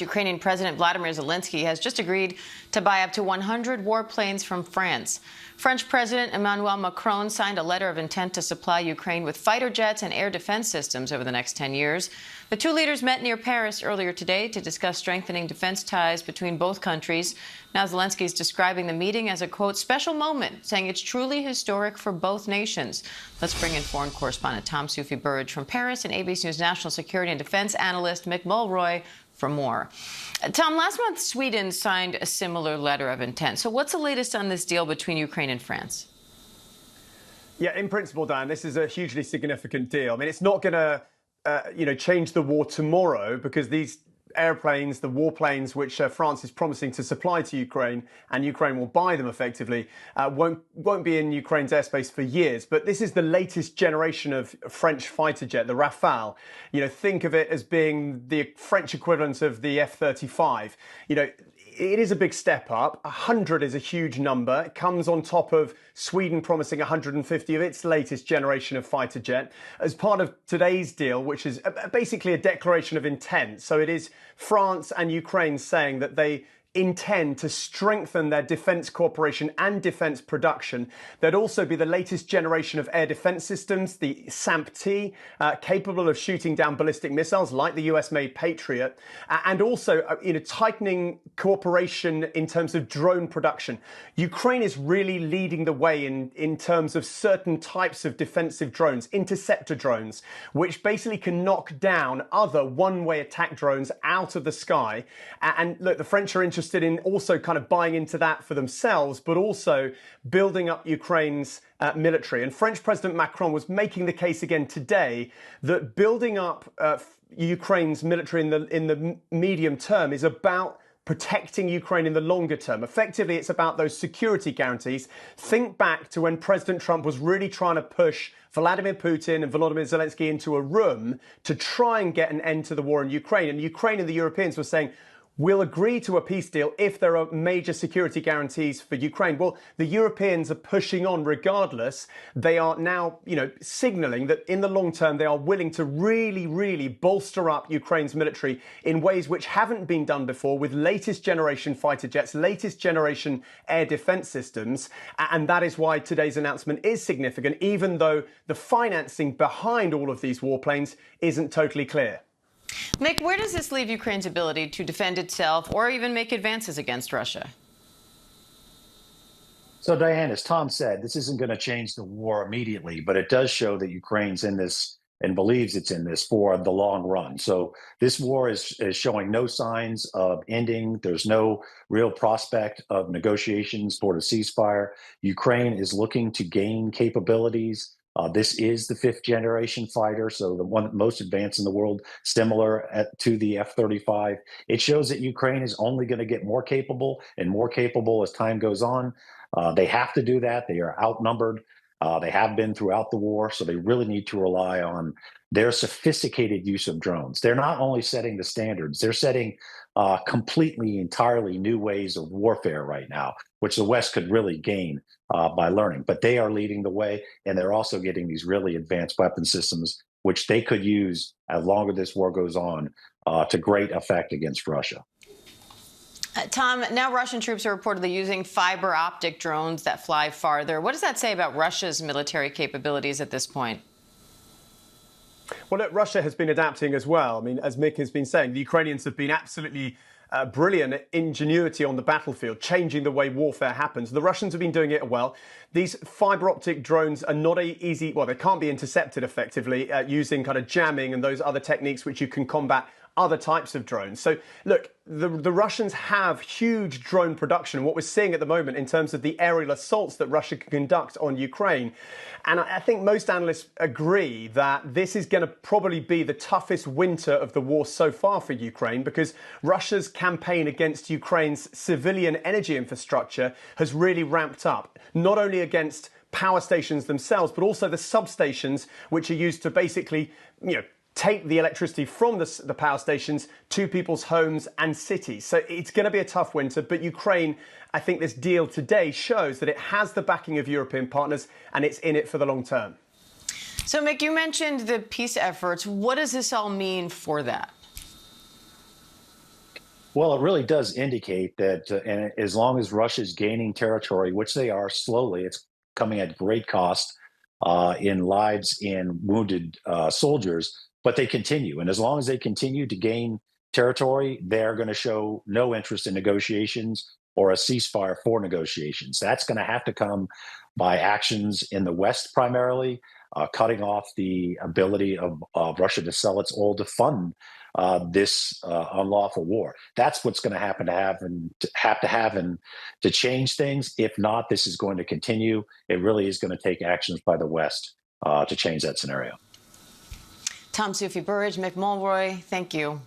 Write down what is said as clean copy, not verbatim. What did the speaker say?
Ukrainian President Vladimir Zelensky has just agreed to buy up to 100 warplanes from France. French President Emmanuel Macron signed a letter of intent to supply Ukraine with fighter jets and air defense systems over the next 10 years. The two leaders met near Paris earlier today to discuss strengthening defense ties between both countries. Now Zelensky is describing the meeting as a, quote, special moment, saying it's truly historic for both nations. Let's bring in foreign correspondent Tom Soufi Burridge from Paris and ABC News national security and defense analyst Mick Mulroy for more. Tom, last month, Sweden signed a similar letter of intent. So what's the latest on this deal between Ukraine and France? Yeah, in principle, Dan, this is a hugely significant deal. I mean, it's not going to, change the war tomorrow, because these airplanes, the warplanes which France is promising to supply to Ukraine, and Ukraine will buy them effectively, won't be in Ukraine's airspace for years. But this is the latest generation of French fighter jet, the Rafale. Think of it as being the French equivalent of the F-35. It is a big step up. 100 is a huge number. It comes on top of Sweden promising 150 of its latest generation of fighter jet as part of today's deal, which is basically a declaration of intent. So it is France and Ukraine saying that they intend to strengthen their defense cooperation and defense production. There'd also be the latest generation of air defense systems, the SAMP-T, capable of shooting down ballistic missiles like the US-made Patriot, and also tightening cooperation in terms of drone production. Ukraine is really leading the way in terms of certain types of defensive drones, interceptor drones, which basically can knock down other one-way attack drones out of the sky. And look, the French are interested in also kind of buying into that for themselves, but also building up Ukraine's military. And French President Macron was making the case again today that building up Ukraine's military in the medium term is about protecting Ukraine in the longer term. Effectively, it's about those security guarantees. Think back to when President Trump was really trying to push Vladimir Putin and Volodymyr Zelensky into a room to try and get an end to the war in Ukraine. And Ukraine and the Europeans were saying, we'll agree to a peace deal if there are major security guarantees for Ukraine. Well, the Europeans are pushing on regardless. They are now, signaling that in the long term, they are willing to really, really bolster up Ukraine's military in ways which haven't been done before, with latest generation fighter jets, latest generation air defense systems. And that is why today's announcement is significant, even though the financing behind all of these warplanes isn't totally clear. Mick, where does this leave Ukraine's ability to defend itself or even make advances against Russia? So, Diane, as Tom said, this isn't going to change the war immediately, but it does show that Ukraine's in this and believes it's in this for the long run. So this war is showing no signs of ending. There's no real prospect of negotiations toward a ceasefire. Ukraine is looking to gain capabilities. This is the fifth generation fighter, so the one most advanced in the world, similar to the F-35. It shows that Ukraine is only going to get more capable and more capable as time goes on. They have to do that. They are outnumbered. They have been throughout the war, so they really need to rely on their sophisticated use of drones. They're not only setting the standards, they're setting completely, entirely new ways of warfare right now, which the West could really gain by learning. But they are leading the way, and they're also getting these really advanced weapon systems, which they could use as long as this war goes on to great effect against Russia. Tom, now Russian troops are reportedly using fiber optic drones that fly farther. What does that say about Russia's military capabilities at this point? Well, look, Russia has been adapting as well. I mean, as Mick has been saying, the Ukrainians have been absolutely brilliant at ingenuity on the battlefield, changing the way warfare happens. The Russians have been doing it well. These fiber optic drones are not easy, well, they can't be intercepted effectively using kind of jamming and those other techniques which you can combat other types of drones. So look, the Russians have huge drone production, what we're seeing at the moment in terms of the aerial assaults that Russia can conduct on Ukraine. And I think most analysts agree that this is going to probably be the toughest winter of the war so far for Ukraine, because Russia's campaign against Ukraine's civilian energy infrastructure has really ramped up, not only against power stations themselves, but also the substations which are used to basically, take the electricity from the power stations to people's homes and cities. So it's going to be a tough winter, but Ukraine, I think this deal today shows that it has the backing of European partners and it's in it for the long term. So, Mick, you mentioned the peace efforts. What does this all mean for that? Well, it really does indicate that, and as long as Russia's gaining territory, which they are slowly, it's coming at great cost in lives and wounded soldiers, but they continue. And as long as they continue to gain territory, they're going to show no interest in negotiations or a ceasefire for negotiations. That's going to have to come by actions in the West primarily, cutting off the ability of Russia to sell its oil to fund this unlawful war. That's what's going to happen and to change things. If not, this is going to continue. It really is going to take actions by the West to change that scenario. Tom Soufi Burridge, Mick Mulroy, thank you.